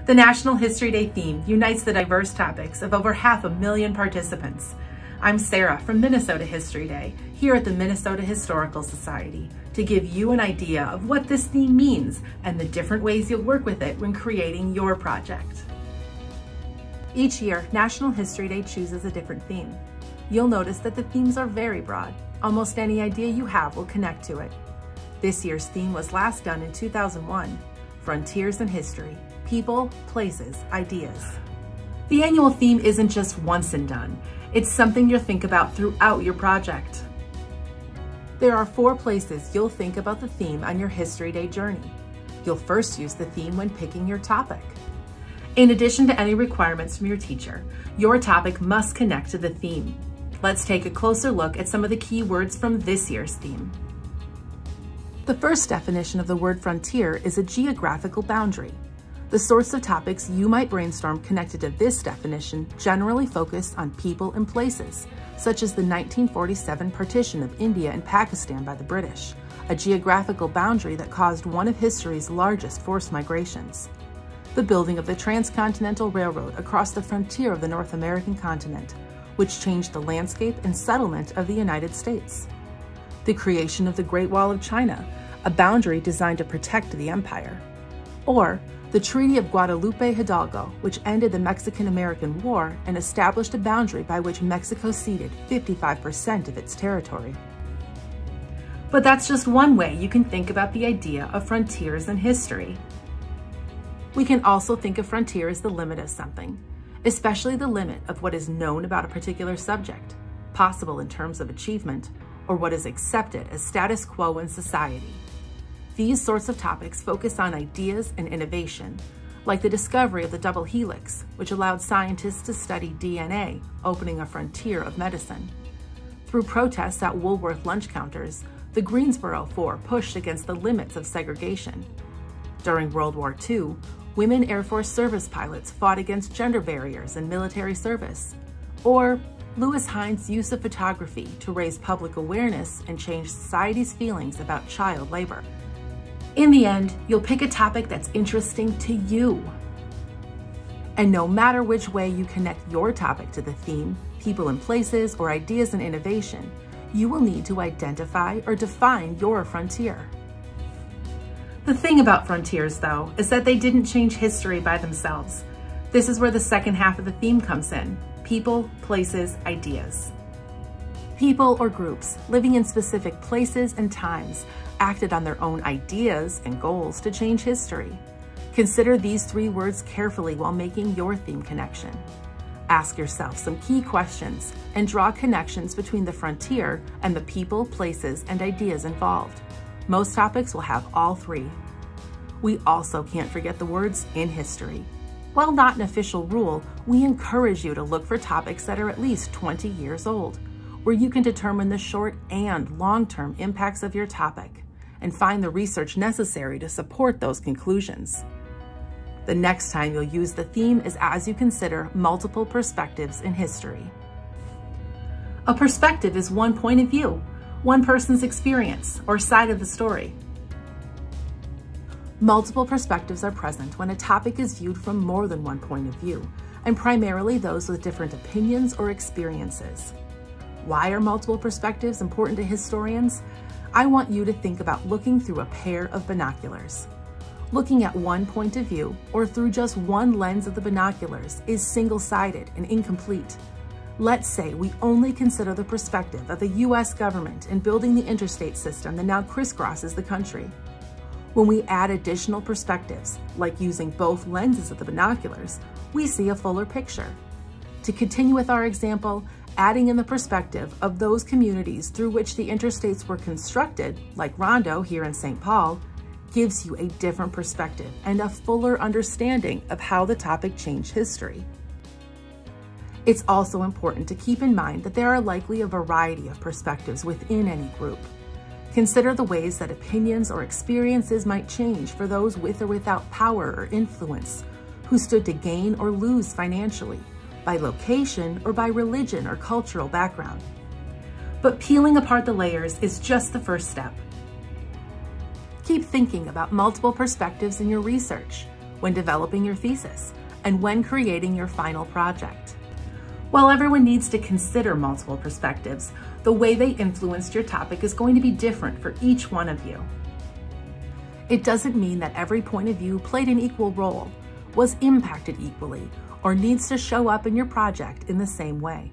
The National History Day theme unites the diverse topics of over 500,000 participants. I'm Sarah from Minnesota History Day, here at the Minnesota Historical Society, to give you an idea of what this theme means and the different ways you'll work with it when creating your project. Each year, National History Day chooses a different theme. You'll notice that the themes are very broad. Almost any idea you have will connect to it. This year's theme was last done in 2001, Frontiers in History, People, Places, Ideas. The annual theme isn't just once and done. It's something you'll think about throughout your project. There are 4 places you'll think about the theme on your History Day journey. You'll first use the theme when picking your topic. In addition to any requirements from your teacher, your topic must connect to the theme. Let's take a closer look at some of the key words from this year's theme. The first definition of the word frontier is a geographical boundary. The sorts of topics you might brainstorm connected to this definition generally focus on people and places, such as the 1947 partition of India and Pakistan by the British, a geographical boundary that caused one of history's largest forced migrations. The building of the Transcontinental Railroad across the frontier of the North American continent, which changed the landscape and settlement of the United States. The creation of the Great Wall of China, a boundary designed to protect the empire. Or the Treaty of Guadalupe Hidalgo, which ended the Mexican-American War and established a boundary by which Mexico ceded 55% of its territory. But that's just one way you can think about the idea of frontiers in history. We can also think of frontier as the limit of something, especially the limit of what is known about a particular subject, possible in terms of achievement, or what is accepted as status quo in society. These sorts of topics focus on ideas and innovation, like the discovery of the double helix, which allowed scientists to study DNA, opening a frontier of medicine. Through protests at Woolworth lunch counters, the Greensboro Four pushed against the limits of segregation. During World War II, women Air Force service pilots fought against gender barriers in military service. Or Lewis Hines' use of photography to raise public awareness and change society's feelings about child labor. In the end, you'll pick a topic that's interesting to you. And no matter which way you connect your topic to the theme, people and places, or ideas and innovation, you will need to identify or define your frontier. The thing about frontiers, though, is that they didn't change history by themselves. This is where the second half of the theme comes in: people, places, ideas. People or groups living in specific places and times acted on their own ideas and goals to change history. Consider these 3 words carefully while making your theme connection. Ask yourself some key questions and draw connections between the frontier and the people, places, and ideas involved. Most topics will have all 3. We also can't forget the words in history. While not an official rule, we encourage you to look for topics that are at least 20 years old, where you can determine the short and long-term impacts of your topic and find the research necessary to support those conclusions. The next time you'll use the theme is as you consider multiple perspectives in history. A perspective is one point of view, one person's experience or side of the story. Multiple perspectives are present when a topic is viewed from more than one point of view, and primarily those with different opinions or experiences. Why are multiple perspectives important to historians? I want you to think about looking through a pair of binoculars. Looking at one point of view or through just one lens of the binoculars is single-sided and incomplete. Let's say we only consider the perspective of the U.S. government in building the interstate system that now crisscrosses the country. When we add additional perspectives, like using both lenses of the binoculars, we see a fuller picture. To continue with our example, adding in the perspective of those communities through which the interstates were constructed, like Rondo here in St. Paul, gives you a different perspective and a fuller understanding of how the topic changed history. It's also important to keep in mind that there are likely a variety of perspectives within any group. Consider the ways that opinions or experiences might change for those with or without power or influence, who stood to gain or lose financially, by location or by religion or cultural background. But peeling apart the layers is just the first step. Keep thinking about multiple perspectives in your research. when developing your thesis, and when creating your final project. While everyone needs to consider multiple perspectives, the way they influenced your topic is going to be different for each one of you. It doesn't mean that every point of view played an equal role, was impacted equally, or needs to show up in your project in the same way.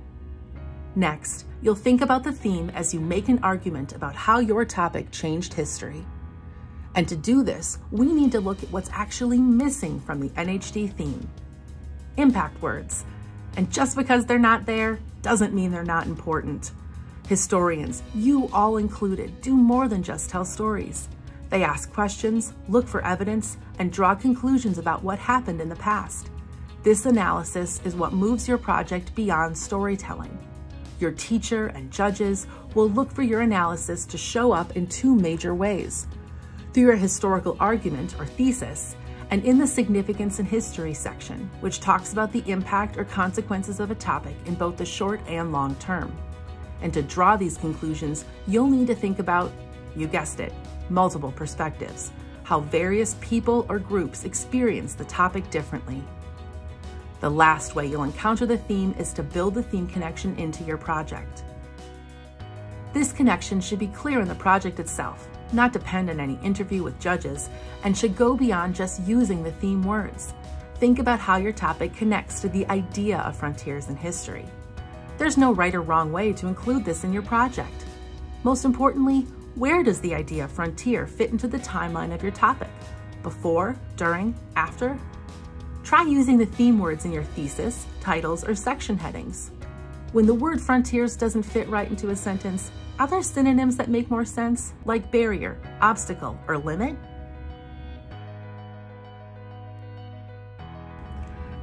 Next, you'll think about the theme as you make an argument about how your topic changed history. And to do this, we need to look at what's actually missing from the NHD theme. Impact words. And just because they're not there doesn't mean they're not important. Historians, you all included, do more than just tell stories. They ask questions, look for evidence, and draw conclusions about what happened in the past. This analysis is what moves your project beyond storytelling. Your teacher and judges will look for your analysis to show up in two major ways: through your historical argument or thesis, and in the significance and history section, which talks about the impact or consequences of a topic in both the short and long term. And to draw these conclusions, you'll need to think about, you guessed it, multiple perspectives, how various people or groups experience the topic differently. The last way you'll encounter the theme is to build the theme connection into your project. This connection should be clear in the project itself, not depend on any interview with judges, and should go beyond just using the theme words. Think about how your topic connects to the idea of frontiers in history. There's no right or wrong way to include this in your project. Most importantly, where does the idea of frontier fit into the timeline of your topic? Before, during, after? Try using the theme words in your thesis, titles, or section headings. When the word frontiers doesn't fit right into a sentence, are there synonyms that make more sense, like barrier, obstacle, or limit?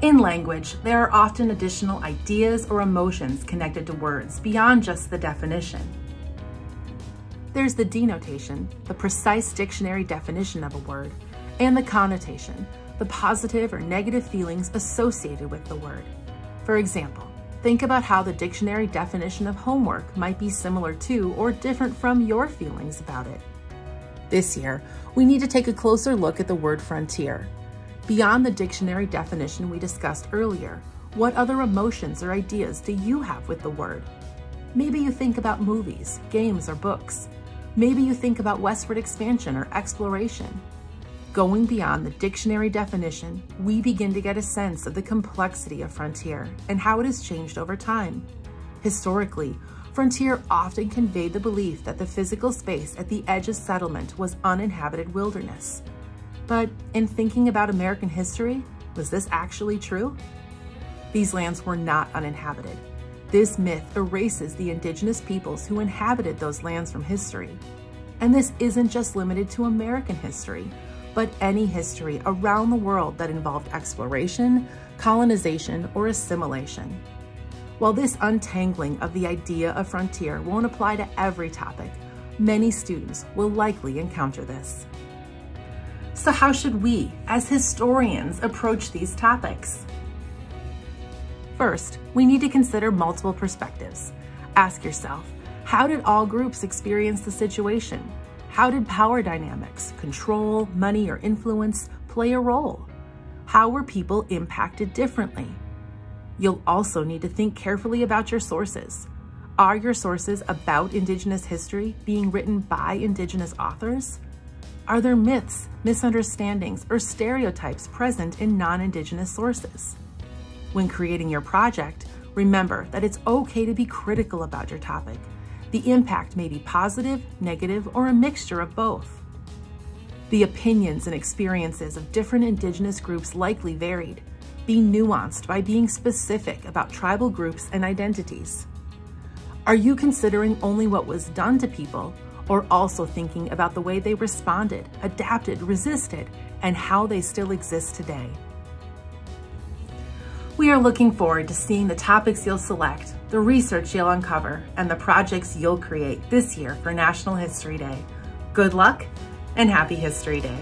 In language, there are often additional ideas or emotions connected to words beyond just the definition. There's the denotation, the precise dictionary definition of a word, and the connotation, the positive or negative feelings associated with the word. For example, think about how the dictionary definition of homework might be similar to or different from your feelings about it. This year, we need to take a closer look at the word frontier. Beyond the dictionary definition we discussed earlier, what other emotions or ideas do you have with the word? Maybe you think about movies, games, or books. Maybe you think about westward expansion or exploration. Going beyond the dictionary definition, we begin to get a sense of the complexity of frontier and how it has changed over time. Historically, frontier often conveyed the belief that the physical space at the edge of settlement was uninhabited wilderness. But in thinking about American history, was this actually true? These lands were not uninhabited. This myth erases the indigenous peoples who inhabited those lands from history. And this isn't just limited to American history, but any history around the world that involved exploration, colonization, or assimilation. While this untangling of the idea of frontier won't apply to every topic, many students will likely encounter this. So how should we, as historians, approach these topics? First, we need to consider multiple perspectives. Ask yourself, how did all groups experience the situation? How did power dynamics, control, money, or influence play a role? How were people impacted differently? You'll also need to think carefully about your sources. Are your sources about Indigenous history being written by Indigenous authors? Are there myths, misunderstandings, or stereotypes present in non-Indigenous sources? When creating your project, remember that it's okay to be critical about your topic. The impact may be positive, negative, or a mixture of both. The opinions and experiences of different Indigenous groups likely varied. Be nuanced by being specific about tribal groups and identities. Are you considering only what was done to people, or also thinking about the way they responded, adapted, resisted, and how they still exist today? We are looking forward to seeing the topics you'll select, the research you'll uncover, and the projects you'll create this year for National History Day. Good luck and happy History Day.